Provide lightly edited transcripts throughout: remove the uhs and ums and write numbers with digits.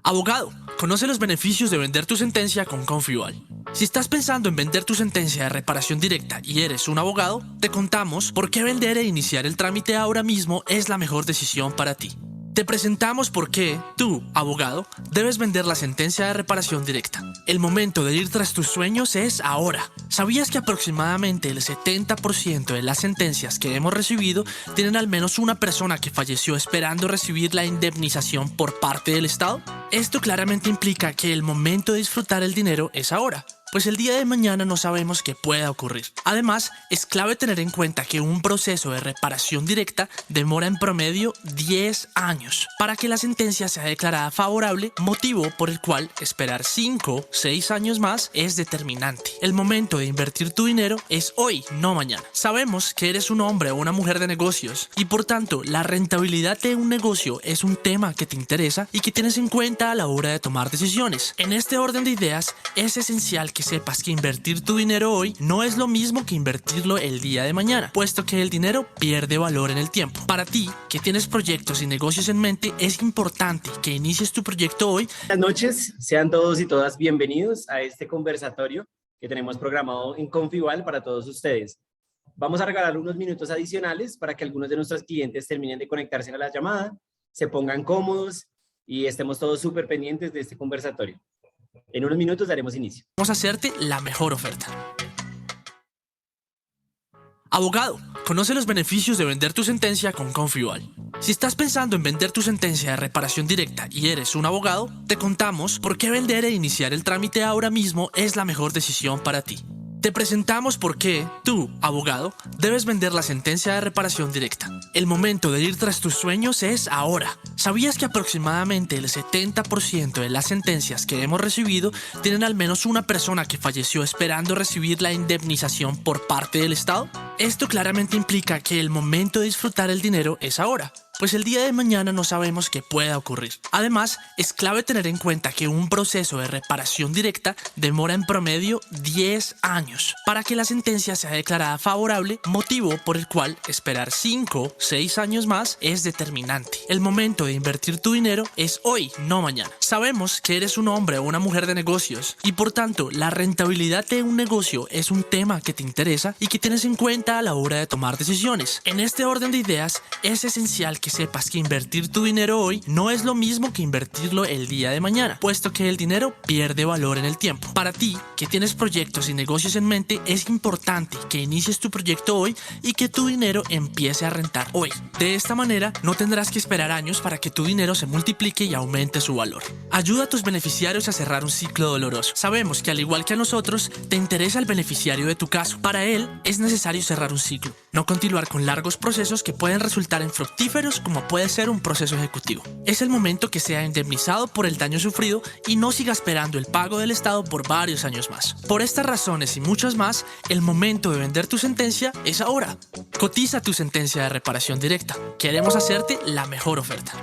Abogado, conoce los beneficios de vender tu sentencia con Confival. Si estás pensando en vender tu sentencia de reparación directa y eres un abogado, te contamos por qué vender e iniciar el trámite ahora mismo es la mejor decisión para ti. Te presentamos por qué tú, abogado, debes vender la sentencia de reparación directa. El momento de ir tras tus sueños es ahora. ¿Sabías que aproximadamente el 70% de las sentencias que hemos recibido tienen al menos una persona que falleció esperando recibir la indemnización por parte del Estado? Esto claramente implica que el momento de disfrutar el dinero es ahora, pues el día de mañana no sabemos qué pueda ocurrir. Además, es clave tener en cuenta que un proceso de reparación directa demora en promedio 10 años para que la sentencia sea declarada favorable, motivo por el cual esperar 5 o 6 años más es determinante. El momento de invertir tu dinero es hoy, no mañana. Sabemos que eres un hombre o una mujer de negocios y por tanto la rentabilidad de un negocio es un tema que te interesa y que tienes en cuenta a la hora de tomar decisiones. En este orden de ideas, es esencial que sepas que invertir tu dinero hoy no es lo mismo que invertirlo el día de mañana, puesto que el dinero pierde valor en el tiempo. Para ti, que tienes proyectos y negocios en mente, es importante que inicies tu proyecto hoy. Buenas noches, sean todos y todas bienvenidos a este conversatorio que tenemos programado en Confival para todos ustedes. Vamos a regalar unos minutos adicionales para que algunos de nuestros clientes terminen de conectarse a la llamada, se pongan cómodos y estemos todos súper pendientes de este conversatorio. En unos minutos daremos inicio. Vamos a hacerte la mejor oferta. Abogado, conoce los beneficios de vender tu sentencia con Confival. Si estás pensando en vender tu sentencia de reparación directa y eres un abogado, te contamos por qué vender e iniciar el trámite ahora mismo es la mejor decisión para ti. Te presentamos por qué tú, abogado, debes vender la sentencia de reparación directa. El momento de ir tras tus sueños es ahora. ¿Sabías que aproximadamente el 70% de las sentencias que hemos recibido tienen al menos una persona que falleció esperando recibir la indemnización por parte del Estado? Esto claramente implica que el momento de disfrutar el dinero es ahora, pues el día de mañana no sabemos qué pueda ocurrir. Además, es clave tener en cuenta que un proceso de reparación directa demora en promedio 10 años para que la sentencia sea declarada favorable, motivo por el cual esperar 5 o 6 años más es determinante. El momento de invertir tu dinero es hoy, no mañana. Sabemos que eres un hombre o una mujer de negocios y por tanto la rentabilidad de un negocio es un tema que te interesa y que tienes en cuenta a la hora de tomar decisiones. En este orden de ideas, es esencial que sepas que invertir tu dinero hoy no es lo mismo que invertirlo el día de mañana, puesto que el dinero pierde valor en el tiempo. Para ti, que tienes proyectos y negocios en mente, es importante que inicies tu proyecto hoy y que tu dinero empiece a rentar hoy. De esta manera, no tendrás que esperar años para que tu dinero se multiplique y aumente su valor. Ayuda a tus beneficiarios a cerrar un ciclo doloroso. Sabemos que al igual que a nosotros, te interesa el beneficiario de tu caso. Para él, es necesario cerrar un ciclo, no continuar con largos procesos que pueden resultar infructíferos como puede ser un proceso ejecutivo. Es el momento que sea indemnizado por el daño sufrido y no siga esperando el pago del Estado por varios años más. Por estas razones y muchas más, el momento de vender tu sentencia es ahora. Cotiza tu sentencia de reparación directa. Queremos hacerte la mejor oferta.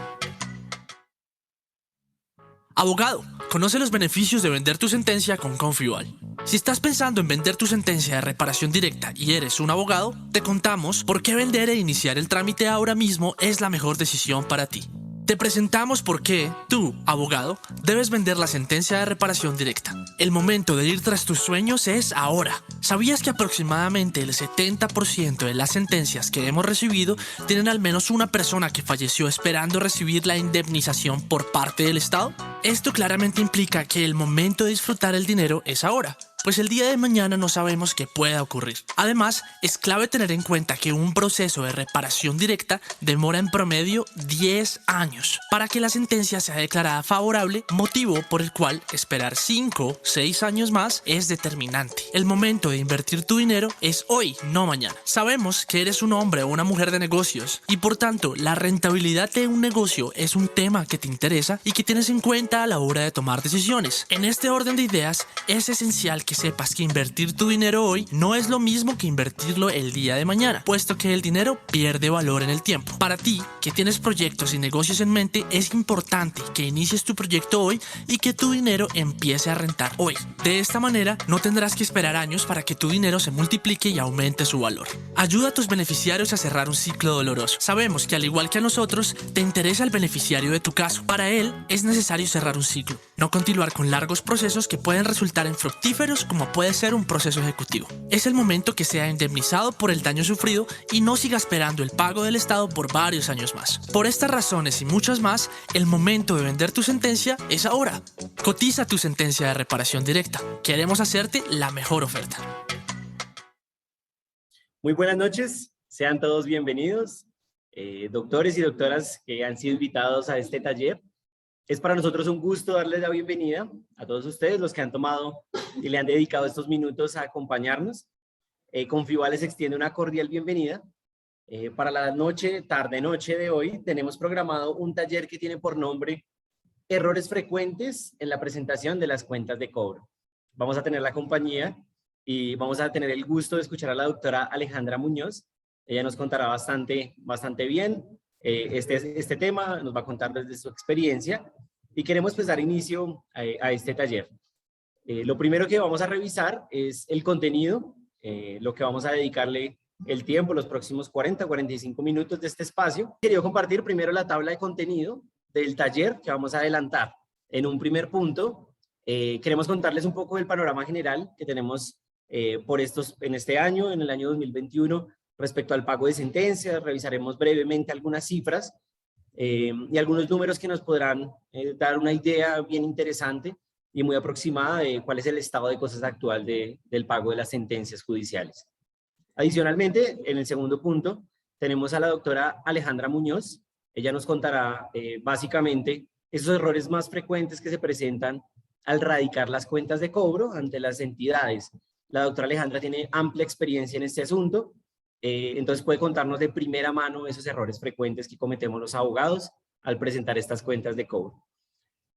Abogado, conoce los beneficios de vender tu sentencia con Confival. Si estás pensando en vender tu sentencia de reparación directa y eres un abogado, te contamos por qué vender e iniciar el trámite ahora mismo es la mejor decisión para ti. Te presentamos por qué tú, abogado, debes vender la sentencia de reparación directa. El momento de ir tras tus sueños es ahora. ¿Sabías que aproximadamente el 70% de las sentencias que hemos recibido tienen al menos una persona que falleció esperando recibir la indemnización por parte del Estado? Esto claramente implica que el momento de disfrutar el dinero es ahora, pues el día de mañana no sabemos qué pueda ocurrir. Además, es clave tener en cuenta que un proceso de reparación directa demora en promedio 10 años para que la sentencia sea declarada favorable, motivo por el cual esperar 5 o 6 años más es determinante. El momento de invertir tu dinero es hoy, no mañana. Sabemos que eres un hombre o una mujer de negocios y por tanto la rentabilidad de un negocio es un tema que te interesa y que tienes en cuenta a la hora de tomar decisiones. En este orden de ideas, es esencial que sepas que invertir tu dinero hoy no es lo mismo que invertirlo el día de mañana, puesto que el dinero pierde valor en el tiempo. Para ti, que tienes proyectos y negocios en mente, es importante que inicies tu proyecto hoy y que tu dinero empiece a rentar hoy. De esta manera, no tendrás que esperar años para que tu dinero se multiplique y aumente su valor. Ayuda a tus beneficiarios a cerrar un ciclo doloroso. Sabemos que al igual que a nosotros, te interesa el beneficiario de tu caso. Para él, es necesario cerrar un ciclo, no continuar con largos procesos que pueden resultar en fructíferos como puede ser un proceso ejecutivo. Es el momento que sea indemnizado por el daño sufrido y no siga esperando el pago del Estado por varios años más. Por estas razones y muchas más, el momento de vender tu sentencia es ahora. Cotiza tu sentencia de reparación directa. Queremos hacerte la mejor oferta. Muy buenas noches, sean todos bienvenidos, doctores y doctoras que han sido invitados a este taller. Es para nosotros un gusto darles la bienvenida a todos ustedes, los que han tomado y le han dedicado estos minutos a acompañarnos. Confibal les extiende una cordial bienvenida. Para la tarde-noche de hoy, tenemos programado un taller que tiene por nombre Errores frecuentes en la presentación de las cuentas de cobro. Vamos a tener la compañía y vamos a tener el gusto de escuchar a la doctora Alejandra Muñoz. Ella nos contará bastante bien este tema, nos va a contar desde su experiencia y queremos pues dar inicio a este taller. Lo primero que vamos a revisar es el contenido, lo que vamos a dedicarle el tiempo, los próximos 40-45 minutos de este espacio. Quería compartir primero la tabla de contenido del taller que vamos a adelantar. En un primer punto, queremos contarles un poco del panorama general que tenemos en este año, en el año 2021, respecto al pago de sentencias. Revisaremos brevemente algunas cifras y algunos números que nos podrán dar una idea bien interesante y muy aproximada de cuál es el estado de cosas actual del pago de las sentencias judiciales. Adicionalmente, en el segundo punto, tenemos a la doctora Alejandra Muñoz. Ella nos contará básicamente esos errores más frecuentes que se presentan al radicar las cuentas de cobro ante las entidades. La doctora Alejandra tiene amplia experiencia en este asunto, entonces puede contarnos de primera mano esos errores frecuentes que cometemos los abogados al presentar estas cuentas de cobro.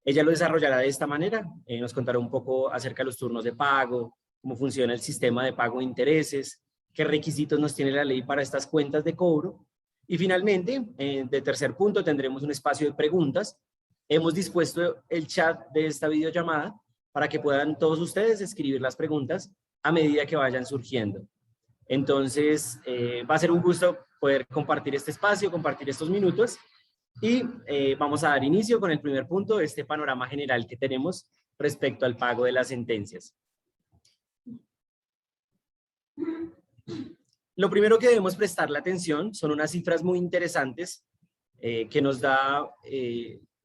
Ella lo desarrollará de esta manera, nos contará un poco acerca de los turnos de pago, cómo funciona el sistema de pago de intereses, qué requisitos nos tiene la ley para estas cuentas de cobro. Y finalmente, de tercer punto, tendremos un espacio de preguntas. Hemos dispuesto el chat de esta videollamada para que puedan todos ustedes escribir las preguntas a medida que vayan surgiendo. Entonces, va a ser un gusto poder compartir este espacio, compartir estos minutos y vamos a dar inicio con el primer punto de este panorama general que tenemos respecto al pago de las sentencias. Lo primero que debemos prestarle atención son unas cifras muy interesantes que nos da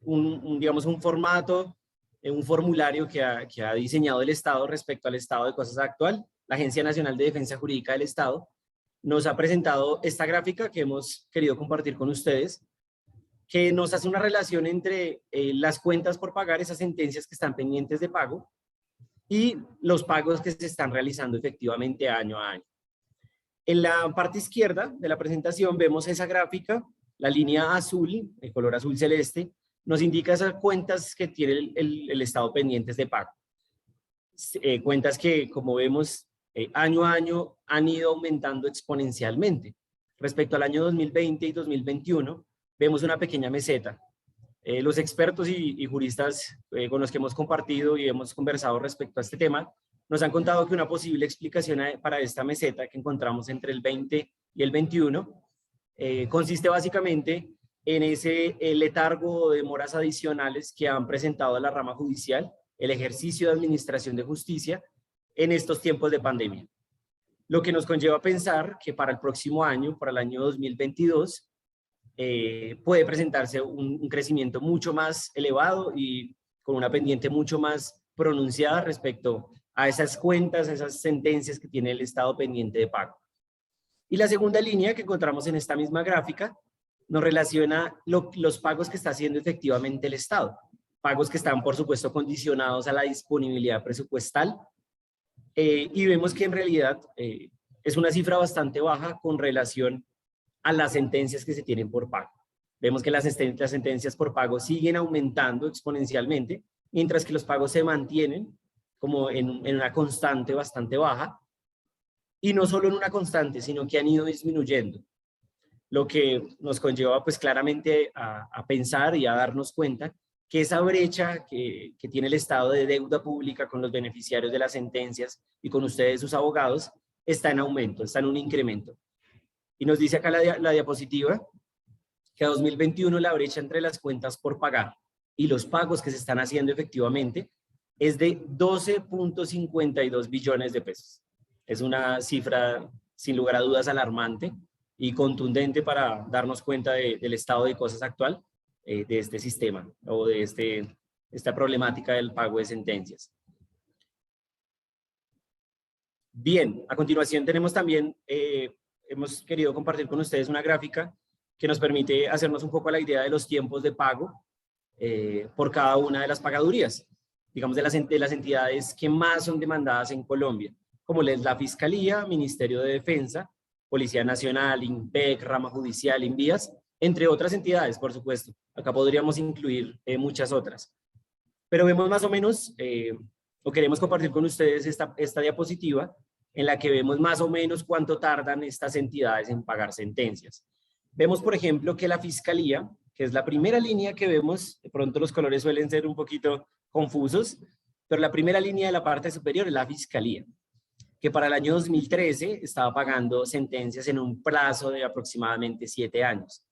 digamos, un formato, un formulario que ha diseñado el Estado respecto al estado de cosas actual. La Agencia Nacional de Defensa Jurídica del Estado nos ha presentado esta gráfica que hemos querido compartir con ustedes, que nos hace una relación entre las cuentas por pagar, esas sentencias que están pendientes de pago, y los pagos que se están realizando efectivamente año a año. En la parte izquierda de la presentación vemos esa gráfica, la línea azul, el color azul celeste, nos indica esas cuentas que tiene el Estado pendientes de pago. Cuentas que, como vemos, año a año han ido aumentando exponencialmente. Respecto al año 2020 y 2021, vemos una pequeña meseta. Los expertos y juristas con los que hemos compartido y hemos conversado respecto a este tema, nos han contado que una posible explicación para esta meseta que encontramos entre el 20 y el 21 consiste básicamente en ese letargo o demoras adicionales que han presentado la rama judicial, el ejercicio de administración de justicia en estos tiempos de pandemia. Lo que nos conlleva a pensar que para el próximo año, para el año 2022, puede presentarse un crecimiento mucho más elevado y con una pendiente mucho más pronunciada respecto a esas cuentas, a esas sentencias que tiene el Estado pendiente de pago. Y la segunda línea que encontramos en esta misma gráfica nos relaciona los pagos que está haciendo efectivamente el Estado. Pagos que están, por supuesto, condicionados a la disponibilidad presupuestal. Y vemos que en realidad es una cifra bastante baja con relación a las sentencias que se tienen por pago. Vemos que las sentencias por pago siguen aumentando exponencialmente, mientras que los pagos se mantienen como en una constante bastante baja, y no solo en una constante, sino que han ido disminuyendo, lo que nos conlleva pues claramente a pensar y a darnos cuenta que esa brecha que tiene el estado de deuda pública con los beneficiarios de las sentencias y con ustedes, sus abogados, está en aumento, está en un incremento. Y nos dice acá la diapositiva que a 2021 la brecha entre las cuentas por pagar y los pagos que se están haciendo efectivamente es de 12.52 billones de pesos. Es una cifra sin lugar a dudas alarmante y contundente para darnos cuenta del estado de cosas actual de este sistema o de esta problemática del pago de sentencias. Bien, a continuación tenemos también, hemos querido compartir con ustedes una gráfica que nos permite hacernos un poco a la idea de los tiempos de pago por cada una de las pagadurías, digamos de las entidades que más son demandadas en Colombia, como es la Fiscalía, Ministerio de Defensa, Policía Nacional, INPEC, Rama Judicial, INVÍAS, entre otras entidades, por supuesto. Acá podríamos incluir muchas otras. Pero vemos más o menos, o queremos compartir con ustedes esta diapositiva, en la que vemos más o menos cuánto tardan estas entidades en pagar sentencias. Vemos, por ejemplo, que la Fiscalía, que es la primera línea que vemos, de pronto los colores suelen ser un poquito confusos, pero la primera línea de la parte superior es la Fiscalía, que para el año 2013 estaba pagando sentencias en un plazo de aproximadamente 7 años,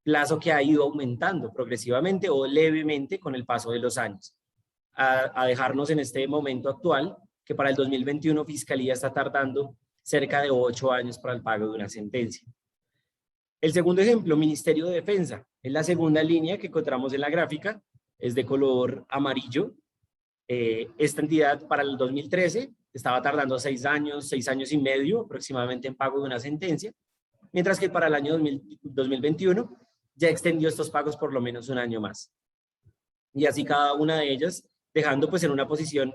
plazo que ha ido aumentando progresivamente o levemente con el paso de los años, a dejarnos en este momento actual que para el 2021 Fiscalía está tardando cerca de 8 años para el pago de una sentencia. El segundo ejemplo, Ministerio de Defensa, es la segunda línea que encontramos en la gráfica, es de color amarillo. Esta entidad para el 2013 estaba tardando 6 años y medio aproximadamente en pago de una sentencia, mientras que para el año 2021 ya extendió estos pagos por lo menos un año más. Y así cada una de ellas, dejando pues en una posición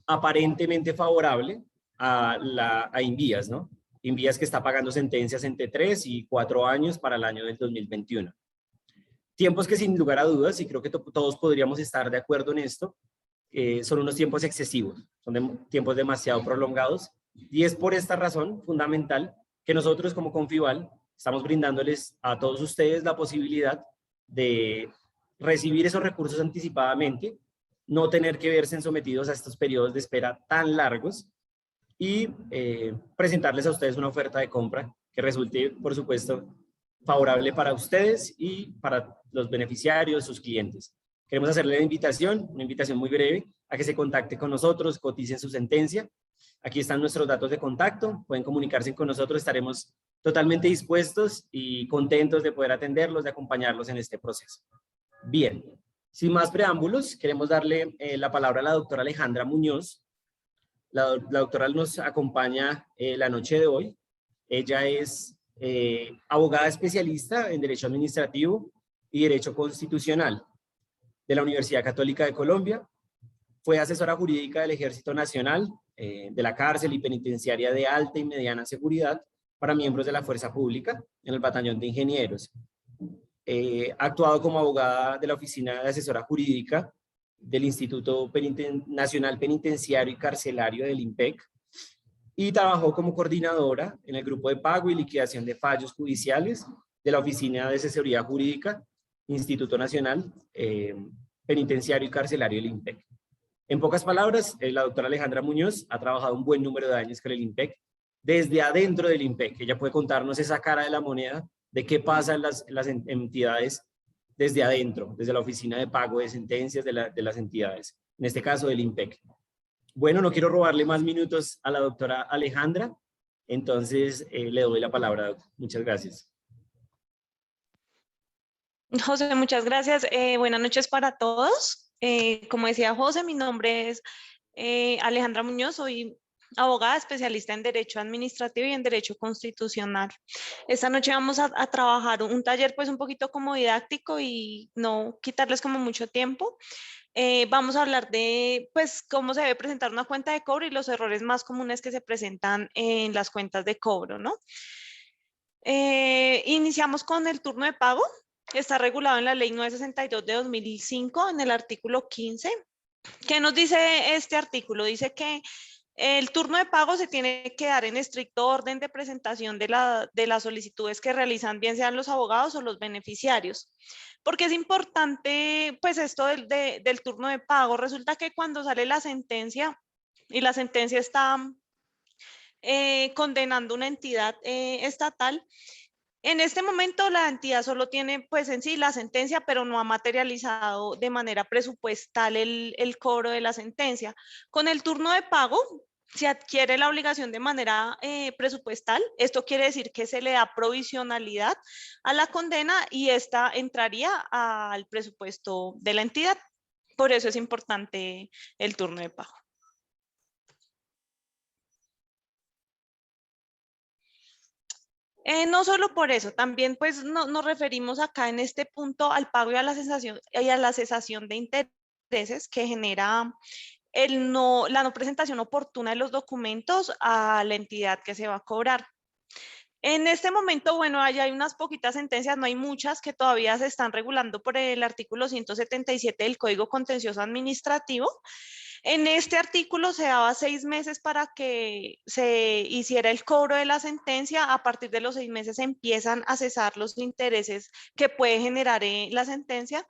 aparentemente favorable a INVÍAS, ¿no? INVÍAS que está pagando sentencias entre 3 y 4 años para el año del 2021. Tiempos que sin lugar a dudas, y creo que todos podríamos estar de acuerdo en esto, son unos tiempos excesivos, son tiempos demasiado prolongados, y es por esta razón fundamental que nosotros como Confival estamos brindándoles a todos ustedes la posibilidad de recibir esos recursos anticipadamente, no tener que verse sometidos a estos periodos de espera tan largos y presentarles a ustedes una oferta de compra que resulte, por supuesto, favorable para ustedes y para los beneficiarios, sus clientes. Queremos hacerle una invitación muy breve, a que se contacte con nosotros, coticen su sentencia. Aquí están nuestros datos de contacto, pueden comunicarse con nosotros, estaremos totalmente dispuestos y contentos de poder atenderlos, de acompañarlos en este proceso. Bien, sin más preámbulos, queremos darle la palabra a la doctora Alejandra Muñoz. La doctora nos acompaña la noche de hoy. Ella es abogada especialista en Derecho Administrativo y Derecho Constitucional de la Universidad Católica de Colombia. Fue asesora jurídica del Ejército Nacional, de la cárcel y penitenciaria de alta y mediana seguridad para miembros de la Fuerza Pública en el Batallón de Ingenieros. Ha actuado como abogada de la Oficina de Asesora Jurídica del Instituto Nacional Penitenciario y Carcelario del INPEC y trabajó como coordinadora en el grupo de pago y liquidación de fallos judiciales de la Oficina de Asesoría Jurídica, Instituto Nacional Penitenciario y Carcelario del INPEC. En pocas palabras, la doctora Alejandra Muñoz ha trabajado un buen número de años con el INPEC, desde adentro del INPEC. Ella puede contarnos esa cara de la moneda de qué pasa en las entidades desde adentro, desde la oficina de pago de sentencias de las entidades, en este caso del INPEC. Bueno, no quiero robarle más minutos a la doctora Alejandra, entonces le doy la palabra, doctora. Muchas gracias. José, muchas gracias. Buenas noches para todos. Como decía José, mi nombre es Alejandra Muñoz, soy abogada especialista en Derecho Administrativo y en Derecho Constitucional. Esta noche vamos a trabajar un taller pues un poquito como didáctico y no quitarles como mucho tiempo. Vamos a hablar de pues cómo se debe presentar una cuenta de cobro y los errores más comunes que se presentan en las cuentas de cobro, ¿no? Iniciamos con el turno de pago. Está regulado en la Ley 962 de 2005 en el artículo 15. ¿Qué nos dice este artículo? Dice que el turno de pago se tiene que dar en estricto orden de presentación de las solicitudes que realizan, bien sean los abogados o los beneficiarios. Porque es importante, pues, esto del turno de pago. Resulta que cuando sale la sentencia y la sentencia está condenando una entidad estatal, en este momento la entidad solo tiene pues en sí la sentencia, pero no ha materializado de manera presupuestal el cobro de la sentencia. Con el turno de pago se adquiere la obligación de manera presupuestal. Esto quiere decir que se le da provisionalidad a la condena y esta entraría al presupuesto de la entidad. Por eso es importante el turno de pago. No solo por eso, también pues nos referimos acá en este punto al pago y a la cesación de intereses que genera la no presentación oportuna de los documentos a la entidad que se va a cobrar. En este momento, bueno, hay unas poquitas sentencias, no hay muchas, que todavía se están regulando por el artículo 177 del Código Contencioso Administrativo. En este artículo se daba 6 meses para que se hiciera el cobro de la sentencia. A partir de los 6 meses se empiezan a cesar los intereses que puede generar la sentencia.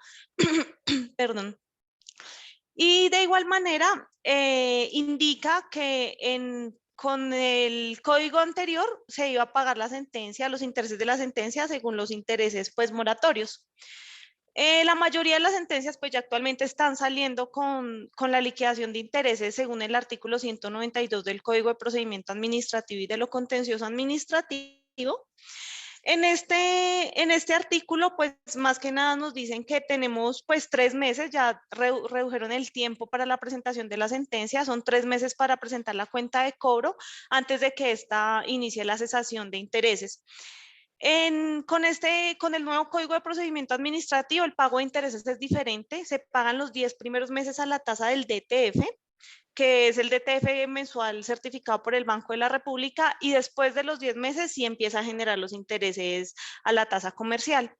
Perdón. Y de igual manera, indica que con el código anterior se iba a pagar la sentencia, los intereses de la sentencia según los intereses pues moratorios. La mayoría de las sentencias pues ya actualmente están saliendo con la liquidación de intereses según el artículo 192 del Código de Procedimiento Administrativo y de lo Contencioso Administrativo. En este artículo, pues más que nada nos dicen que tenemos pues 3 meses, ya redujeron el tiempo para la presentación de la sentencia, son 3 meses para presentar la cuenta de cobro antes de que esta inicie la cesación de intereses. Con el nuevo Código de Procedimiento Administrativo, el pago de intereses es diferente, se pagan los 10 primeros meses a la tasa del DTF, que es el DTF mensual certificado por el Banco de la República, y después de los 10 meses sí empieza a generar los intereses a la tasa comercial.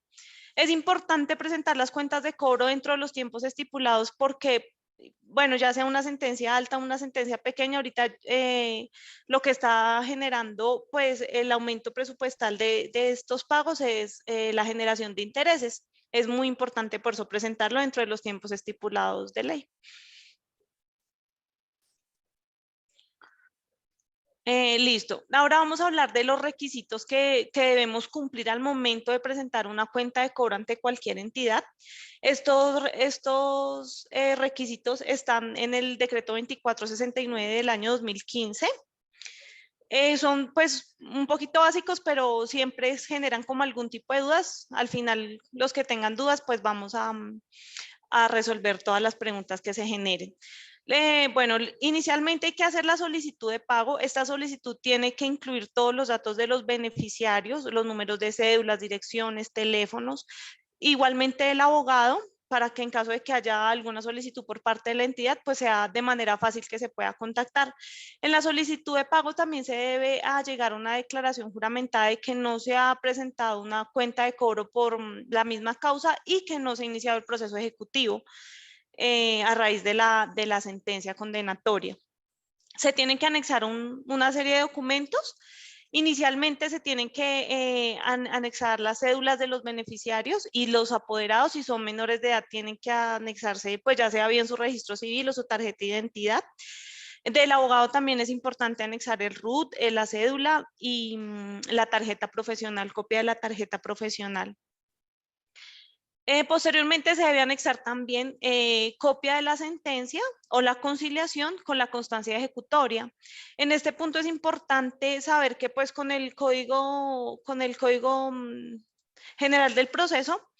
Es importante presentar las cuentas de cobro dentro de los tiempos estipulados porque, bueno, ya sea una sentencia alta o una sentencia pequeña, ahorita lo que está generando pues el aumento presupuestal de estos pagos es la generación de intereses. Es muy importante por eso presentarlo dentro de los tiempos estipulados de ley. Listo. Ahora vamos a hablar de los requisitos que debemos cumplir al momento de presentar una cuenta de cobro ante cualquier entidad. Estos requisitos están en el decreto 2469 del año 2015. Son pues un poquito básicos, pero siempre generan como algún tipo de dudas. Al final, los que tengan dudas, pues vamos a resolver todas las preguntas que se generen. Bueno, inicialmente hay que hacer la solicitud de pago. Esta solicitud tiene que incluir todos los datos de los beneficiarios, los números de cédulas, direcciones, teléfonos, igualmente el abogado, para que en caso de que haya alguna solicitud por parte de la entidad, pues sea de manera fácil que se pueda contactar. En la solicitud de pago también se debe llegar a una declaración juramentada de que no se ha presentado una cuenta de cobro por la misma causa y que no se ha iniciado el proceso ejecutivo a raíz de la sentencia condenatoria. Se tienen que anexar una serie de documentos. Inicialmente se tienen que anexar las cédulas de los beneficiarios y los apoderados, si son menores de edad, tienen que anexarse, pues ya sea bien su registro civil o su tarjeta de identidad. Del abogado también es importante anexar el RUT, la cédula y la tarjeta profesional, copia de la tarjeta profesional. Posteriormente se debe anexar también copia de la sentencia o la conciliación con la constancia ejecutoria. En este punto es importante saber que pues con el código general del proceso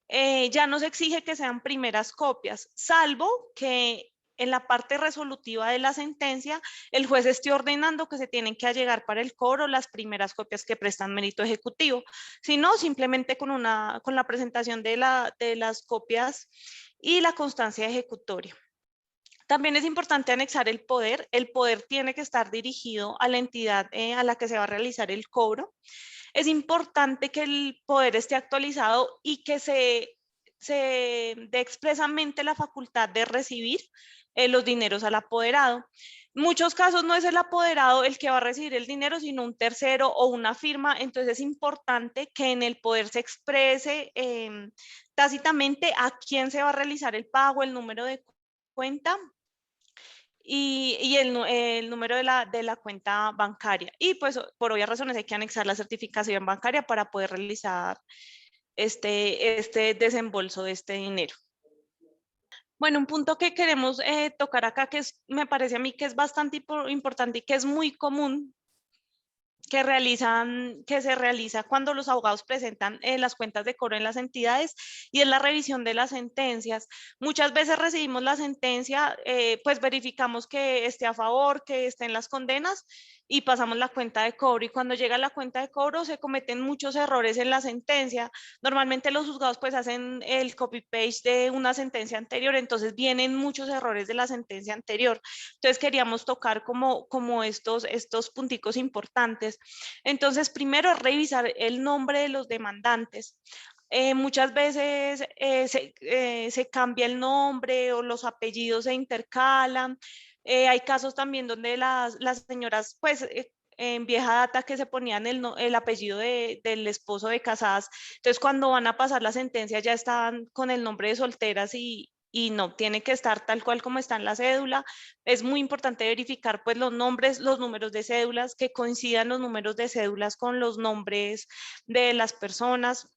ya no se exige que sean primeras copias, salvo que en la parte resolutiva de la sentencia, el juez esté ordenando que se tienen que allegar para el cobro las primeras copias que prestan mérito ejecutivo. Si no, simplemente con la presentación de las copias y la constancia ejecutoria. También es importante anexar el poder. El poder tiene que estar dirigido a la entidad a la que se va a realizar el cobro. Es importante que el poder esté actualizado y que se se dé expresamente la facultad de recibir los dineros al apoderado. En muchos casos no es el apoderado el que va a recibir el dinero, sino un tercero o una firma. Entonces es importante que en el poder se exprese tácitamente a quién se va a realizar el pago, el número de cuenta y el número de la cuenta bancaria. Y pues por obvias razones hay que anexar la certificación bancaria para poder realizar este desembolso de este dinero. Bueno, un punto que queremos tocar acá, que me parece a mí que es bastante importante y que es muy común que se realiza cuando los abogados presentan las cuentas de cobro en las entidades, y es la revisión de las sentencias. Muchas veces recibimos la sentencia, pues verificamos que esté a favor, que estén las condenas y pasamos la cuenta de cobro, y cuando llega la cuenta de cobro se cometen muchos errores en la sentencia. Normalmente los juzgados pues hacen el copy-paste de una sentencia anterior, entonces vienen muchos errores de la sentencia anterior. Entonces queríamos tocar como estos punticos importantes. Entonces, primero revisar el nombre de los demandantes. Muchas veces se cambia el nombre o los apellidos se intercalan. Hay casos también donde las señoras, pues, en vieja data que se ponían el apellido del esposo de casadas. Entonces, cuando van a pasar la sentencia ya estaban con el nombre de solteras y no, tiene que estar tal cual como está en la cédula. Es muy importante verificar pues los nombres, los números de cédulas, que coincidan los números de cédulas con los nombres de las personas.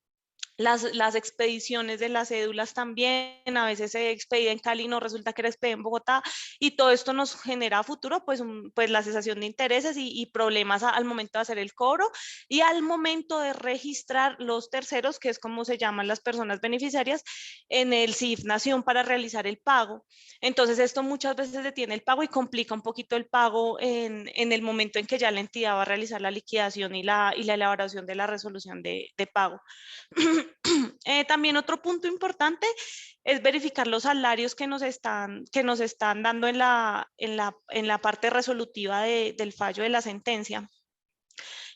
Las expediciones de las cédulas también, a veces se expedía en Cali, no resulta que era expedida en Bogotá, y todo esto nos genera a futuro pues, pues la cesación de intereses y problemas al momento de hacer el cobro y al momento de registrar los terceros, que es como se llaman las personas beneficiarias, en el CIF Nación para realizar el pago. Entonces esto muchas veces detiene el pago y complica un poquito el pago en el momento en que ya la entidad va a realizar la liquidación y la elaboración de la resolución de pago. También otro punto importante es verificar los salarios que nos están dando en la parte resolutiva del fallo de la sentencia.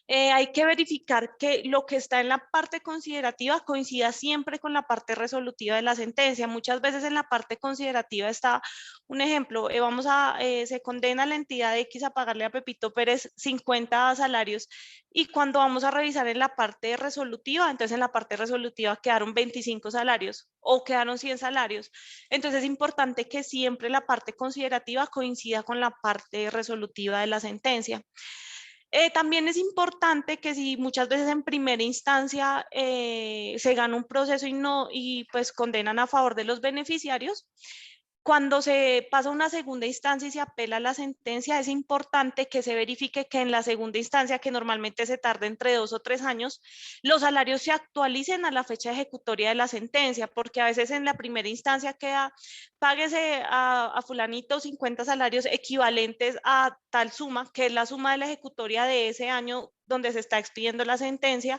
Hay que verificar que lo que está en la parte considerativa coincida siempre con la parte resolutiva de la sentencia. Muchas veces en la parte considerativa está, un ejemplo, se condena a la entidad X a pagarle a Pepito Pérez 50 salarios, y cuando vamos a revisar en la parte resolutiva, entonces en la parte resolutiva quedaron 25 salarios o quedaron 100 salarios. Entonces es importante que siempre la parte considerativa coincida con la parte resolutiva de la sentencia. También es importante que si muchas veces en primera instancia se gana un proceso y pues condenan a favor de los beneficiarios, cuando se pasa a una segunda instancia y se apela a la sentencia, es importante que se verifique que en la segunda instancia, que normalmente se tarda entre 2 o 3 años, los salarios se actualicen a la fecha ejecutoria de la sentencia, porque a veces en la primera instancia queda, páguese a fulanito 50 salarios equivalentes a tal suma, que es la suma de la ejecutoria de ese año donde se está expidiendo la sentencia.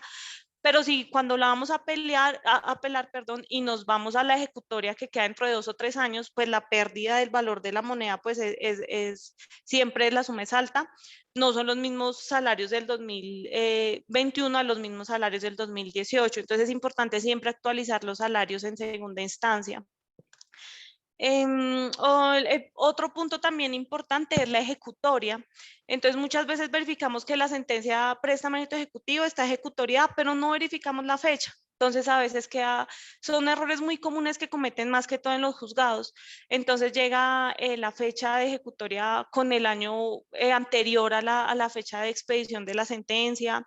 Pero si cuando la vamos a apelar, perdón, y nos vamos a la ejecutoria que queda dentro de 2 o 3 años, pues la pérdida del valor de la moneda pues siempre la suma es alta. No son los mismos salarios del 2021 a los mismos salarios del 2018. Entonces es importante siempre actualizar los salarios en segunda instancia. Otro punto también importante es la ejecutoria. Entonces muchas veces verificamos que la sentencia préstamo ejecutivo está ejecutoria, pero no verificamos la fecha. Entonces a veces son errores muy comunes que cometen más que todo en los juzgados. Entonces llega la fecha de ejecutoria con el año anterior a la fecha de expedición de la sentencia,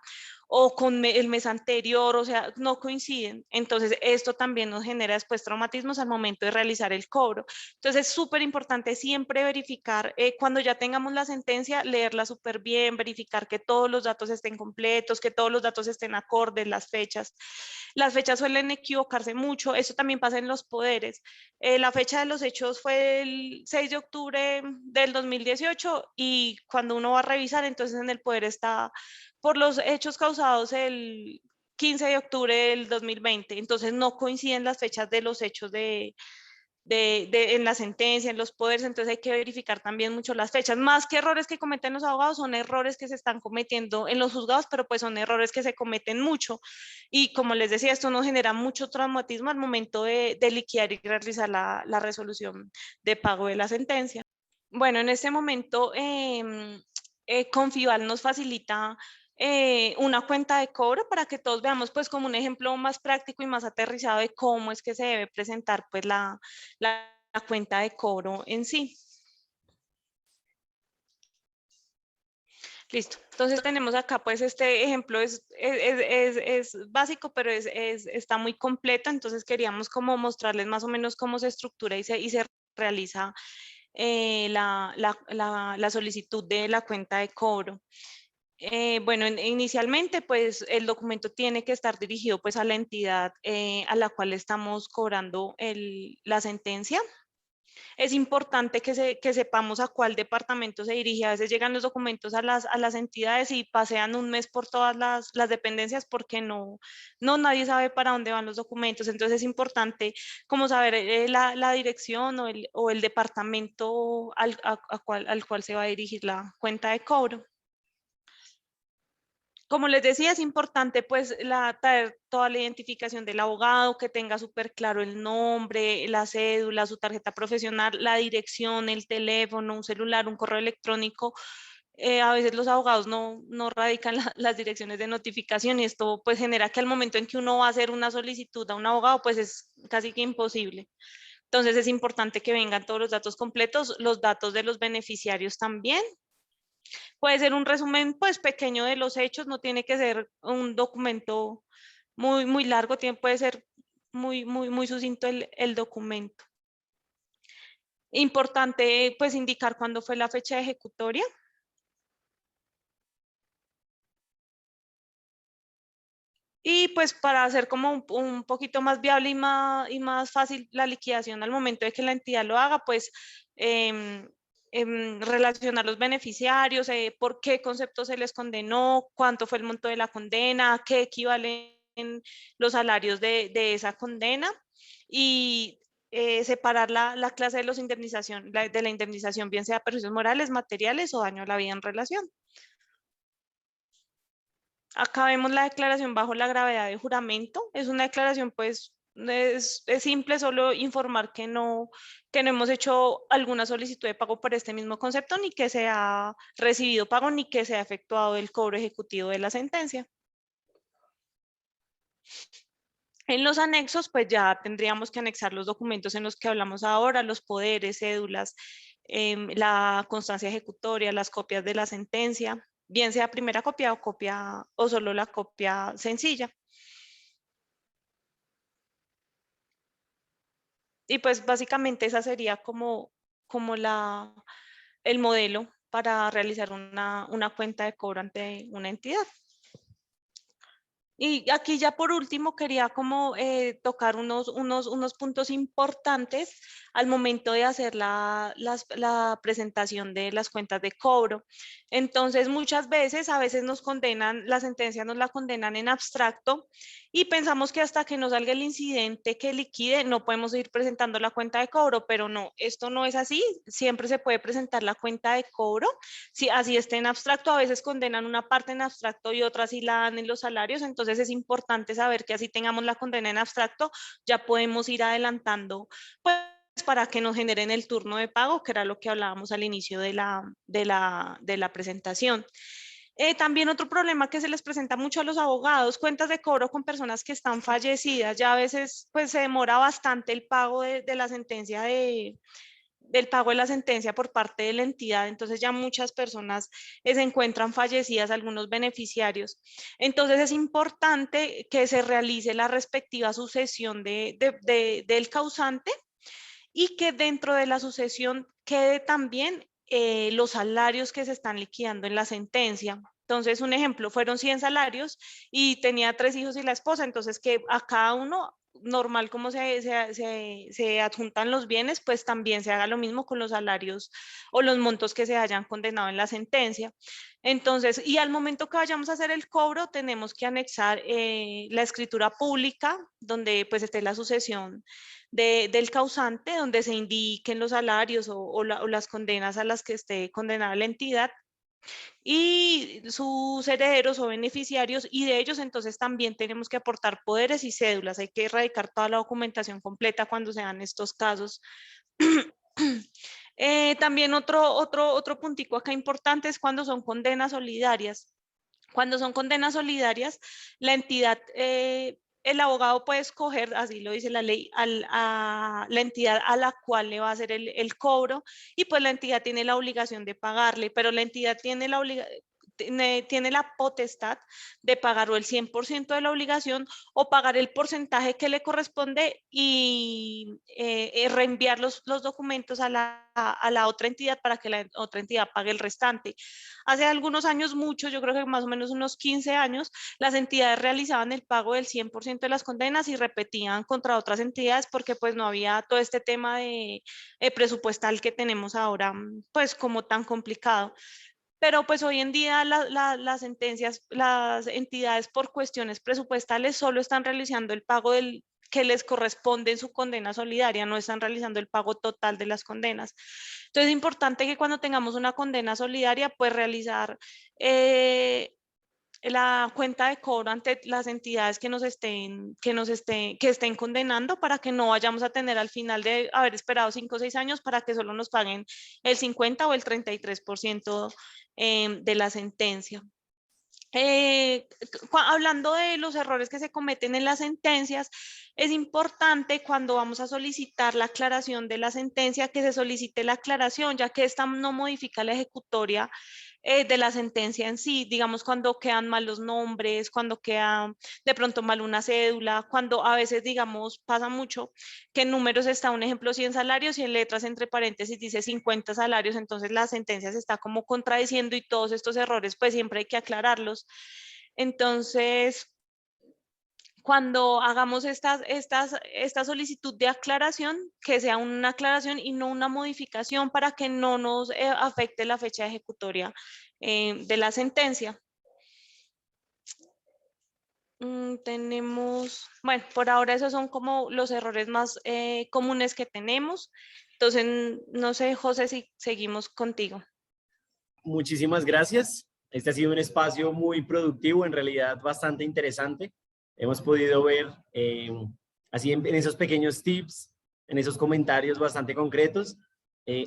o con el mes anterior, o sea, no coinciden. Entonces, esto también nos genera después traumatismos al momento de realizar el cobro. Entonces, es súper importante siempre verificar, cuando ya tengamos la sentencia, leerla súper bien, verificar que todos los datos estén completos, que todos los datos estén acordes, las fechas. Las fechas suelen equivocarse mucho, eso también pasa en los poderes. La fecha de los hechos fue el 6 de octubre del 2018 y cuando uno va a revisar, entonces en el poder está por los hechos causados el 15 de octubre del 2020. Entonces no coinciden las fechas de los hechos en la sentencia, en los poderes, entonces hay que verificar también mucho las fechas. Más que errores que cometen los abogados, son errores que se están cometiendo en los juzgados, pero pues son errores que se cometen mucho. Y como les decía, esto nos genera mucho traumatismo al momento de liquidar y realizar la resolución de pago de la sentencia. Bueno, en este momento Confival nos facilita una cuenta de cobro para que todos veamos pues como un ejemplo más práctico y más aterrizado de cómo es que se debe presentar pues la cuenta de cobro en sí. Listo. Entonces tenemos acá pues este ejemplo es básico, pero está muy completo. Entonces queríamos como mostrarles más o menos cómo se estructura y se realiza la solicitud de la cuenta de cobro. Bueno, inicialmente pues el documento tiene que estar dirigido pues a la entidad a la cual estamos cobrando la sentencia. Es importante que sepamos a cuál departamento se dirige. A veces llegan los documentos a las entidades y pasean un mes por todas las dependencias porque nadie sabe para dónde van los documentos. Entonces es importante como saber la dirección o el departamento al cual se va a dirigir la cuenta de cobro. Como les decía, es importante pues traer toda la identificación del abogado, que tenga súper claro el nombre, la cédula, su tarjeta profesional, la dirección, el teléfono, un celular, un correo electrónico. A veces los abogados no radican las direcciones de notificación y esto pues genera que al momento en que uno va a hacer una solicitud a un abogado pues es casi que imposible. Entonces es importante que vengan todos los datos completos, los datos de los beneficiarios también. Puede ser un resumen pues pequeño de los hechos, no tiene que ser un documento muy largo, puede ser muy sucinto el documento. Importante pues indicar cuándo fue la fecha de ejecutoria. Y pues para hacer como un poquito más viable y más fácil la liquidación al momento de que la entidad lo haga, pues relacionar los beneficiarios, por qué concepto se les condenó, cuánto fue el monto de la condena, a qué equivalen los salarios de esa condena y separar la clase de de la indemnización, bien sea perjuicios morales, materiales o daño a la vida en relación. Acá vemos la declaración bajo la gravedad de juramento. Es una declaración, pues, es simple, solo informar que no hemos hecho alguna solicitud de pago por este mismo concepto, ni que se ha recibido pago, ni que se ha efectuado el cobro ejecutivo de la sentencia. En los anexos, pues ya tendríamos que anexar los documentos en los que hablamos ahora, los poderes, cédulas, la constancia ejecutoria, las copias de la sentencia, bien sea primera copia o solo la copia sencilla. Y pues básicamente esa sería como el modelo para realizar una cuenta de cobro ante una entidad. Y aquí ya por último quería como tocar unos puntos importantes al momento de hacer la presentación de las cuentas de cobro. Entonces muchas veces, a veces nos condenan, la sentencia nos la condenan en abstracto y pensamos que hasta que nos salga el incidente que liquide no podemos ir presentando la cuenta de cobro, pero no, esto no es así, siempre se puede presentar la cuenta de cobro. Si así esté en abstracto, a veces condenan una parte en abstracto y otra sí la dan en los salarios, entonces es importante saber que así tengamos la condena en abstracto, ya podemos ir adelantando, pues para que nos generen el turno de pago, que era lo que hablábamos al inicio de la presentación. También otro problema que se les presenta mucho a los abogados, cuentas de cobro con personas que están fallecidas, ya a veces pues se demora bastante el pago de la sentencia del pago de la sentencia por parte de la entidad, entonces ya muchas personas se encuentran fallecidas, algunos beneficiarios. Entonces es importante que se realice la respectiva sucesión del causante y que dentro de la sucesión quede también los salarios que se están liquidando en la sentencia. Entonces, un ejemplo, fueron 100 salarios y tenía 3 hijos y la esposa, entonces que a cada uno normal como se adjuntan los bienes, pues también se haga lo mismo con los salarios o los montos que se hayan condenado en la sentencia. Entonces, y al momento que vayamos a hacer el cobro, tenemos que anexar la escritura pública, donde pues esté la sucesión del causante, donde se indiquen los salarios o las condenas a las que esté condenada la entidad y sus herederos o beneficiarios, y de ellos entonces también tenemos que aportar poderes y cédulas. Hay que erradicar toda la documentación completa cuando se dan estos casos. También otro puntico acá importante es cuando son condenas solidarias. Cuando son condenas solidarias, la entidad, el abogado puede escoger, así lo dice la ley, a la entidad a la cual le va a hacer el cobro, y pues la entidad tiene la obligación de pagarle, pero la entidad tiene la potestad de pagar o el 100% de la obligación o pagar el porcentaje que le corresponde y reenviar los documentos a la otra entidad para que la otra entidad pague el restante. Hace algunos años, muchos, yo creo que más o menos unos 15 años, las entidades realizaban el pago del 100% de las condenas y repetían contra otras entidades porque pues no había todo este tema de presupuestal que tenemos ahora, pues como tan complicado. Pero pues hoy en día las sentencias, las entidades por cuestiones presupuestales solo están realizando el pago que les corresponde en su condena solidaria, no están realizando el pago total de las condenas. Entonces es importante que cuando tengamos una condena solidaria, pues realizar la cuenta de cobro ante las entidades que estén condenando, para que no vayamos a tener al final de haber esperado 5 o 6 años para que solo nos paguen el 50 o el 33% de la sentencia. Hablando de los errores que se cometen en las sentencias, es importante cuando vamos a solicitar la aclaración de la sentencia que se solicite la aclaración, ya que esta no modifica la ejecutoria de la sentencia en sí. Digamos, cuando quedan mal los nombres, cuando queda de pronto mal una cédula, cuando a veces, digamos, pasa mucho que en números está, un ejemplo, 100 salarios y en letras entre paréntesis dice 50 salarios, entonces la sentencia se está como contradiciendo, y todos estos errores pues siempre hay que aclararlos. Entonces, cuando hagamos esta solicitud de aclaración, que sea una aclaración y no una modificación, para que no nos afecte la fecha ejecutoria de la sentencia. Bueno, por ahora esos son como los errores más comunes que tenemos. Entonces, no sé, José, si seguimos contigo. Muchísimas gracias. Este ha sido un espacio muy productivo, en realidad bastante interesante. Hemos podido ver así en esos pequeños tips, en esos comentarios bastante concretos,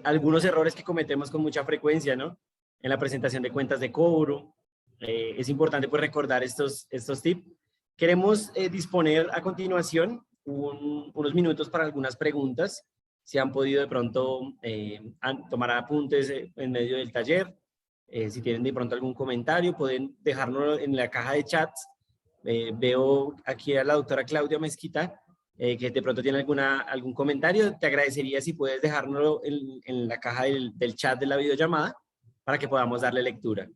algunos errores que cometemos con mucha frecuencia, ¿no? En la presentación de cuentas de cobro. Es importante pues recordar estos tips. Queremos disponer a continuación unos minutos para algunas preguntas. Si han podido de pronto tomar apuntes en medio del taller. Si tienen de pronto algún comentario, pueden dejárnoslo en la caja de chats. Veo aquí a la doctora Claudia Mezquita, que de pronto tiene algún comentario. Te agradecería si puedes dejárnoslo en la caja del chat de la videollamada para que podamos darle lectura.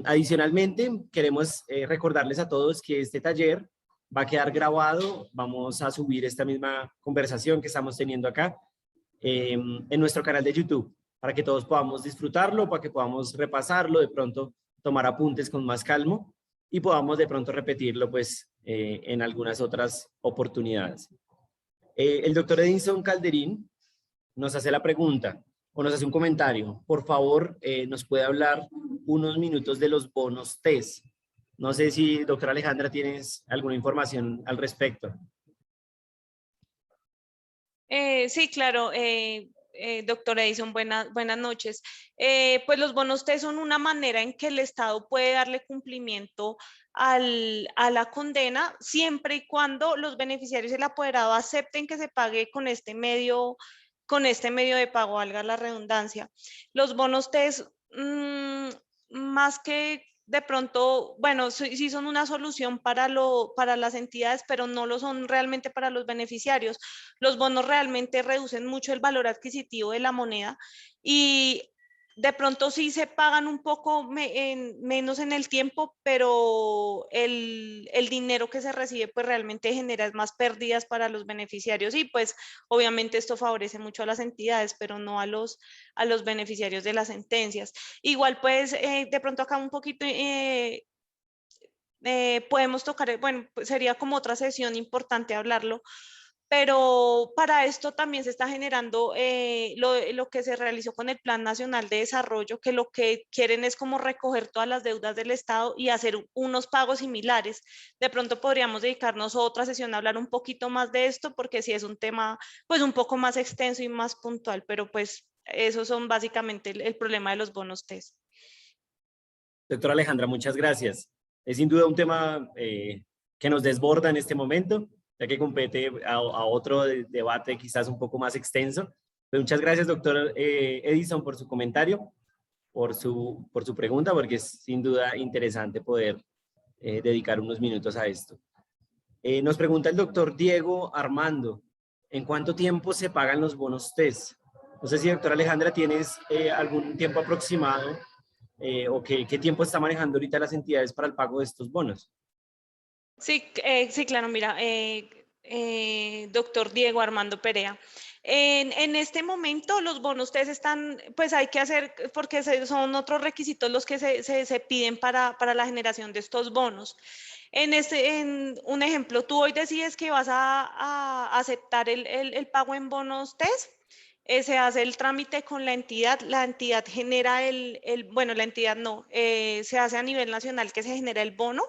Adicionalmente, queremos recordarles a todos que este taller va a quedar grabado. Vamos a subir esta misma conversación que estamos teniendo acá en nuestro canal de YouTube, para que todos podamos disfrutarlo, para que podamos repasarlo, de pronto tomar apuntes con más calma y podamos de pronto repetirlo pues en algunas otras oportunidades. El doctor Edinson Calderín nos hace la pregunta o nos hace un comentario. Por favor, nos puede hablar unos minutos de los bonos test. No sé si, doctora Alejandra, tienes alguna información al respecto. Sí, claro. Doctora Edison, buenas noches. Pues los bonos T son una manera en que el Estado puede darle cumplimiento a la condena, siempre y cuando los beneficiarios y el apoderado acepten que se pague con este medio de pago, valga la redundancia. Los bonos T, más que de pronto, bueno, sí son una solución para las entidades, pero no lo son realmente para los beneficiarios. Los bonos realmente reducen mucho el valor adquisitivo de la moneda y de pronto sí se pagan un poco menos en el tiempo, pero el dinero que se recibe pues realmente genera más pérdidas para los beneficiarios y pues obviamente esto favorece mucho a las entidades, pero no a los beneficiarios de las sentencias. Igual pues de pronto acá un poquito podemos tocar, bueno, pues sería como otra sesión importante hablarlo, pero para esto también se está generando lo que se realizó con el Plan Nacional de Desarrollo, que lo que quieren es como recoger todas las deudas del Estado y hacer unos pagos similares. De pronto podríamos dedicarnos a otra sesión a hablar un poquito más de esto, porque sí es un tema pues un poco más extenso y más puntual, pero pues esos son básicamente el problema de los bonos TES. Doctora Alejandra, muchas gracias. Es sin duda un tema que nos desborda en este momento, ya que compete a otro debate quizás un poco más extenso. Pero muchas gracias, doctor Edison, por su comentario, por su pregunta, porque es sin duda interesante poder dedicar unos minutos a esto. Nos pregunta el doctor Diego Armando, ¿en cuánto tiempo se pagan los bonos TES? No sé si, doctora Alejandra, tienes algún tiempo aproximado o qué tiempo está manejando ahorita las entidades para el pago de estos bonos. Sí, sí, claro, mira, doctor Diego Armando Perea. En este momento los bonos TES están, pues hay que hacer, porque son otros requisitos los que se piden para la generación de estos bonos. En un ejemplo, tú hoy decides que vas a aceptar el pago en bonos TES. Se hace el trámite con la entidad genera bueno, la entidad no, se hace a nivel nacional que se genera el bono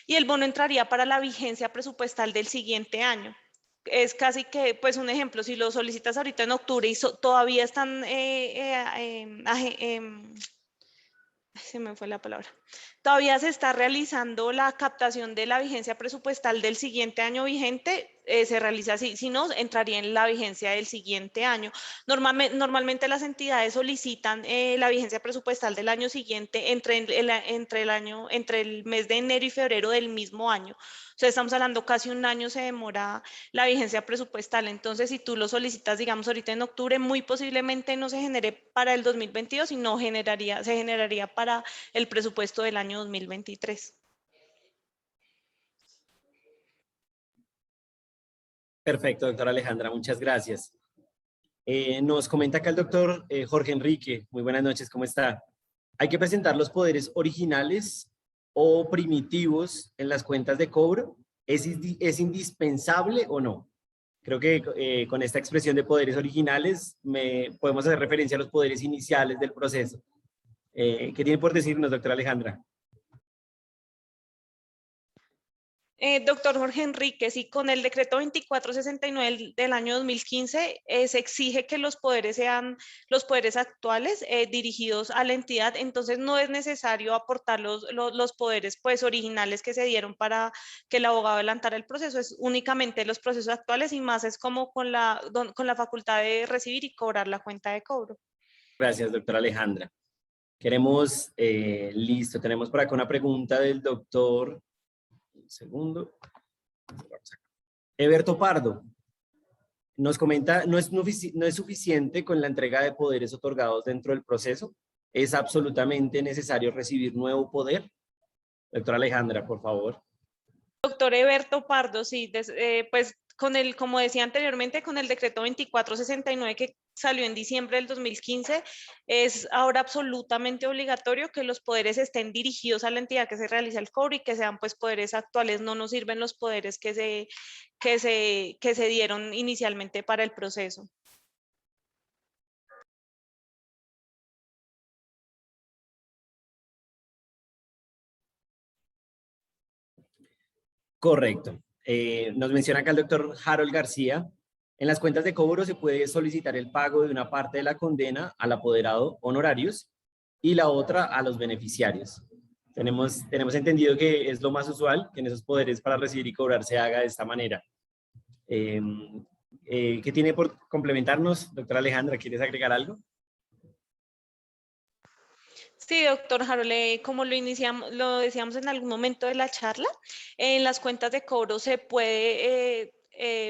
y el bono entraría para la vigencia presupuestal del siguiente año. Es casi que, pues un ejemplo, si lo solicitas ahorita en octubre y todavía están, se me fue la palabra, todavía se está realizando la captación de la vigencia presupuestal del siguiente año vigente, se realiza así, si no, entraría en la vigencia del siguiente año. Normalmente las entidades solicitan la vigencia presupuestal del año siguiente entre el mes de enero y febrero del mismo año. O sea, estamos hablando casi un año se demora la vigencia presupuestal. Entonces, si tú lo solicitas, digamos, ahorita en octubre, muy posiblemente no se genere para el 2022, sino se generaría para el presupuesto del año 2023. Perfecto, doctora Alejandra, muchas gracias. Nos comenta acá el doctor Jorge Enrique. Muy buenas noches, ¿cómo está? ¿Hay que presentar los poderes originales o primitivos en las cuentas de cobro? ¿Es indispensable o no? Creo que con esta expresión de poderes originales podemos hacer referencia a los poderes iniciales del proceso. ¿Qué tiene por decirnos, doctora Alejandra? Doctor Jorge Enríquez, y con el decreto 2469 del año 2015 se exige que los poderes sean los poderes actuales dirigidos a la entidad, entonces no es necesario aportar los poderes pues originales que se dieron para que el abogado adelantara el proceso, es únicamente los procesos actuales y más es como con la facultad de recibir y cobrar la cuenta de cobro. Gracias, doctora Alejandra. Listo, tenemos por acá una pregunta del doctor. Un segundo. Eberto Pardo nos comenta, no es suficiente con la entrega de poderes otorgados dentro del proceso, es absolutamente necesario recibir nuevo poder. Doctora Alejandra, por favor. Doctor Eberto Pardo, sí, pues como decía anteriormente, con el decreto 2469 que salió en diciembre del 2015, es ahora absolutamente obligatorio que los poderes estén dirigidos a la entidad que se realiza el cobro y que sean pues poderes actuales. No nos sirven los poderes que se dieron inicialmente para el proceso. Correcto. Nos menciona acá el doctor Harold García. En las cuentas de cobro se puede solicitar el pago de una parte de la condena al apoderado honorarios y la otra a los beneficiarios. Tenemos entendido que es lo más usual que en esos poderes para recibir y cobrar se haga de esta manera. ¿Qué tiene por complementarnos, doctora Alejandra? ¿Quieres agregar algo? Sí, doctor Harold, como lo decíamos en algún momento de la charla, en las cuentas de cobro se puede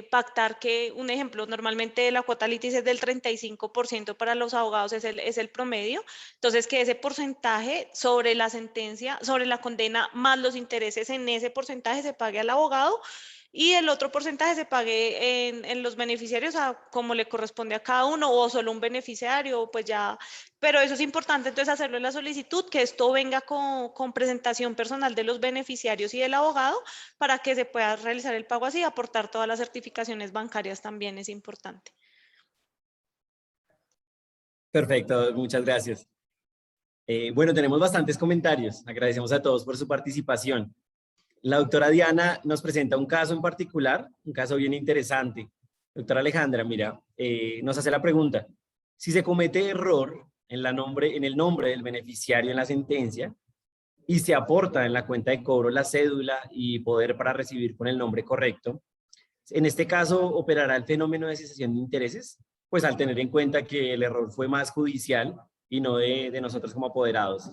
pactar que, un ejemplo, normalmente la cuota litis es del 35% para los abogados, es el promedio, entonces que ese porcentaje sobre la sentencia, sobre la condena más los intereses en ese porcentaje se pague al abogado y el otro porcentaje se pague en los beneficiarios como le corresponde a cada uno o solo un beneficiario, pues ya, pero eso es importante entonces hacerlo en la solicitud, que esto venga con presentación personal de los beneficiarios y del abogado para que se pueda realizar el pago así, aportar todas las certificaciones bancarias también es importante. Perfecto, muchas gracias. Bueno, tenemos bastantes comentarios. Agradecemos a todos por su participación. La doctora Diana nos presenta un caso en particular, un caso bien interesante. Doctora Alejandra, mira, nos hace la pregunta: si se comete error en el nombre del beneficiario en la sentencia y se aporta en la cuenta de cobro la cédula y poder para recibir con el nombre correcto, en este caso operará el fenómeno de cesación de intereses, pues al tener en cuenta que el error fue más judicial y no de nosotros como apoderados.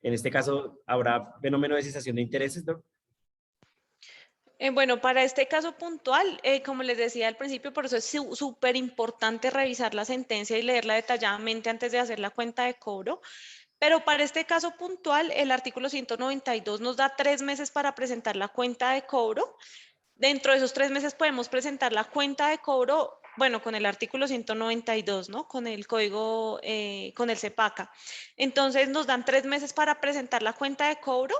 En este caso, ¿habrá fenómeno de cesación de intereses, doctor? Bueno, para este caso puntual, como les decía al principio, por eso es súper importante revisar la sentencia y leerla detalladamente antes de hacer la cuenta de cobro. Pero para este caso puntual, el artículo 192 nos da 3 meses para presentar la cuenta de cobro. Dentro de esos 3 meses podemos presentar la cuenta de cobro, bueno, con el artículo 192, ¿no? Con el código, con el CEPACA. Entonces nos dan 3 meses para presentar la cuenta de cobro.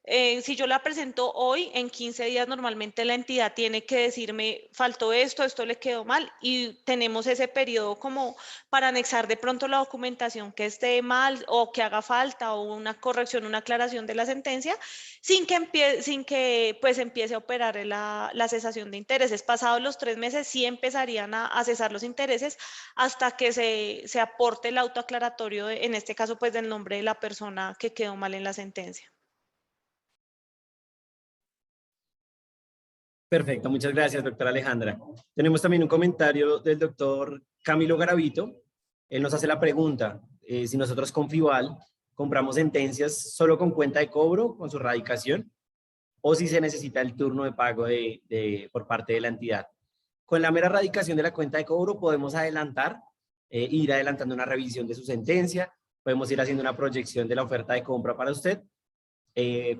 Si yo la presento hoy, en 15 días normalmente la entidad tiene que decirme, faltó esto le quedó mal y tenemos ese periodo como para anexar de pronto la documentación que esté mal o que haga falta o una corrección, una aclaración de la sentencia sin que pues empiece a operar la cesación de intereses. Pasados los 3 meses sí empezarían a cesar los intereses hasta que se aporte el autoaclaratorio, en este caso pues del nombre de la persona que quedó mal en la sentencia. Perfecto, muchas gracias, doctora Alejandra. Tenemos también un comentario del doctor Camilo Garavito. Él nos hace la pregunta, si nosotros con FIBAL compramos sentencias solo con cuenta de cobro, con su radicación, o si se necesita el turno de pago por parte de la entidad. Con la mera radicación de la cuenta de cobro podemos adelantar, ir adelantando una revisión de su sentencia, podemos ir haciendo una proyección de la oferta de compra para usted.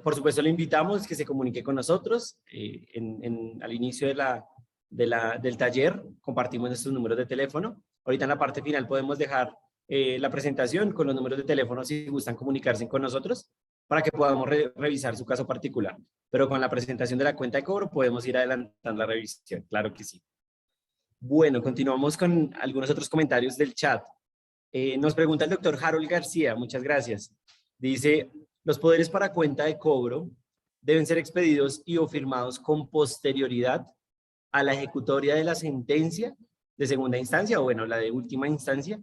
Por supuesto, le invitamos que se comunique con nosotros. Al inicio del taller compartimos nuestros números de teléfono. Ahorita en la parte final podemos dejar la presentación con los números de teléfono si gustan comunicarse con nosotros para que podamos revisar su caso particular. Pero con la presentación de la cuenta de cobro podemos ir adelantando la revisión, claro que sí. Bueno, continuamos con algunos otros comentarios del chat. Nos pregunta el doctor Harold García, muchas gracias. Dice: los poderes para cuenta de cobro deben ser expedidos y o firmados con posterioridad a la ejecutoria de la sentencia de segunda instancia o bueno, la de última instancia.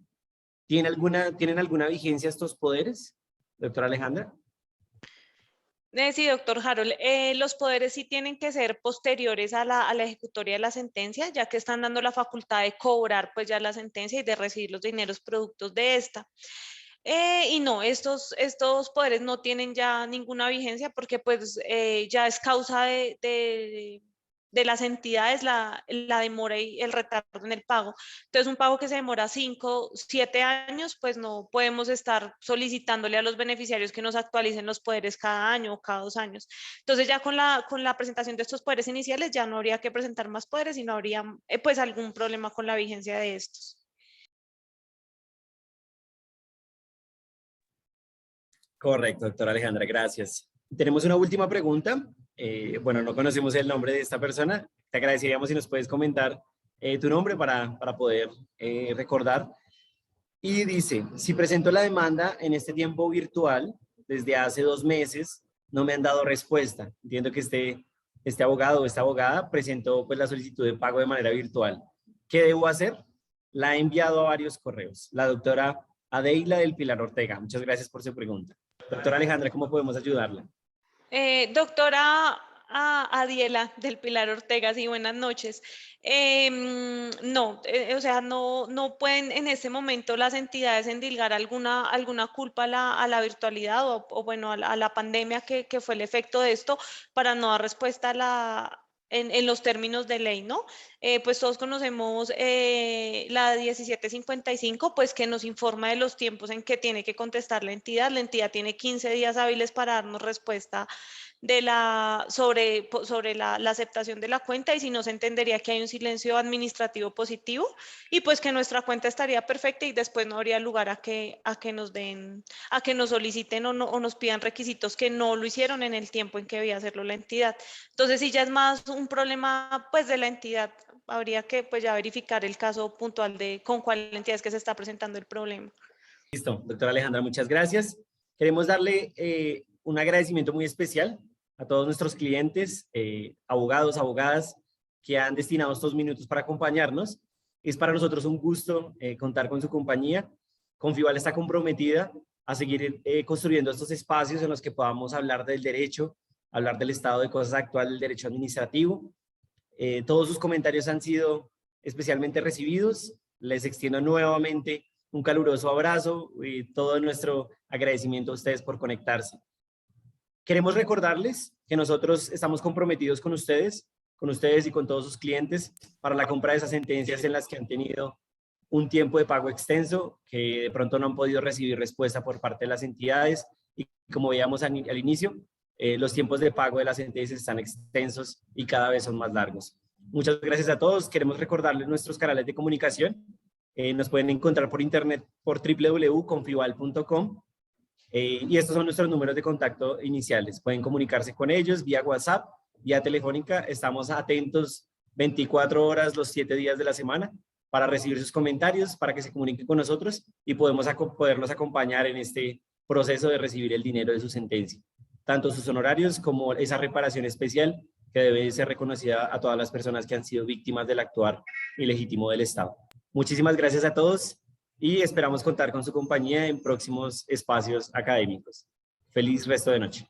¿Tienen alguna vigencia estos poderes, doctora Alejandra? Sí, doctor Harold, los poderes sí tienen que ser posteriores a la ejecutoria de la sentencia, ya que están dando la facultad de cobrar pues ya la sentencia y de recibir los dineros productos de esta. Y no, estos poderes no tienen ya ninguna vigencia porque pues ya es causa de las entidades la demora y el retardo en el pago. Entonces, un pago que se demora 5, 7 años, pues no podemos estar solicitándole a los beneficiarios que nos actualicen los poderes cada año o cada 2 años. Entonces, ya con la presentación de estos poderes iniciales, ya no habría que presentar más poderes y no habría pues algún problema con la vigencia de estos. Correcto, doctora Alejandra, gracias. Tenemos una última pregunta. Bueno, no conocemos el nombre de esta persona. Te agradeceríamos si nos puedes comentar tu nombre para poder recordar. Y dice: si presento la demanda en este tiempo virtual, desde hace 2 meses, no me han dado respuesta. Entiendo que este abogado o esta abogada presentó pues, la solicitud de pago de manera virtual. ¿Qué debo hacer? La he enviado a varios correos. La doctora Adeila del Pilar Ortega. Muchas gracias por su pregunta. Doctora Alejandra, ¿cómo podemos ayudarla? Doctora Adiela del Pilar Ortega, sí, buenas noches. No, o sea, no pueden en este momento las entidades endilgar alguna culpa a la virtualidad o bueno, a la pandemia que fue el efecto de esto para no dar respuesta en los términos de ley, ¿no? Pues todos conocemos la 1755, pues que nos informa de los tiempos en que tiene que contestar la entidad. La entidad tiene 15 días hábiles para darnos respuesta sobre la aceptación de la cuenta, y si no, se entendería que hay un silencio administrativo positivo y pues que nuestra cuenta estaría perfecta y después no habría lugar a que nos soliciten o nos pidan requisitos que no lo hicieron en el tiempo en que debía hacerlo la entidad. Entonces, si ya es más un problema pues de la entidad, habría que pues ya verificar el caso puntual de con cuál entidad es que se está presentando el problema. Listo, doctora Alejandra, muchas gracias. Queremos darle un agradecimiento muy especial a todos nuestros clientes, abogados, abogadas, que han destinado estos minutos para acompañarnos. Es para nosotros un gusto contar con su compañía. Confival está comprometida a seguir construyendo estos espacios en los que podamos hablar del derecho, hablar del estado de cosas actual del derecho administrativo. Todos sus comentarios han sido especialmente recibidos. Les extiendo nuevamente un caluroso abrazo y todo nuestro agradecimiento a ustedes por conectarse. Queremos recordarles que nosotros estamos comprometidos con ustedes y con todos sus clientes para la compra de esas sentencias en las que han tenido un tiempo de pago extenso, que de pronto no han podido recibir respuesta por parte de las entidades, y como veíamos al inicio, los tiempos de pago de las sentencias están extensos y cada vez son más largos. Muchas gracias a todos. Queremos recordarles nuestros canales de comunicación. Nos pueden encontrar por internet por www.confival.com. Y estos son nuestros números de contacto iniciales. Pueden comunicarse con ellos vía WhatsApp, vía telefónica. Estamos atentos 24 horas los 7 días de la semana para recibir sus comentarios, para que se comuniquen con nosotros y podernos acompañar en este proceso de recibir el dinero de su sentencia. Tanto sus honorarios como esa reparación especial que debe ser reconocida a todas las personas que han sido víctimas del actuar ilegítimo del Estado. Muchísimas gracias a todos y esperamos contar con su compañía en próximos espacios académicos. Feliz resto de noche.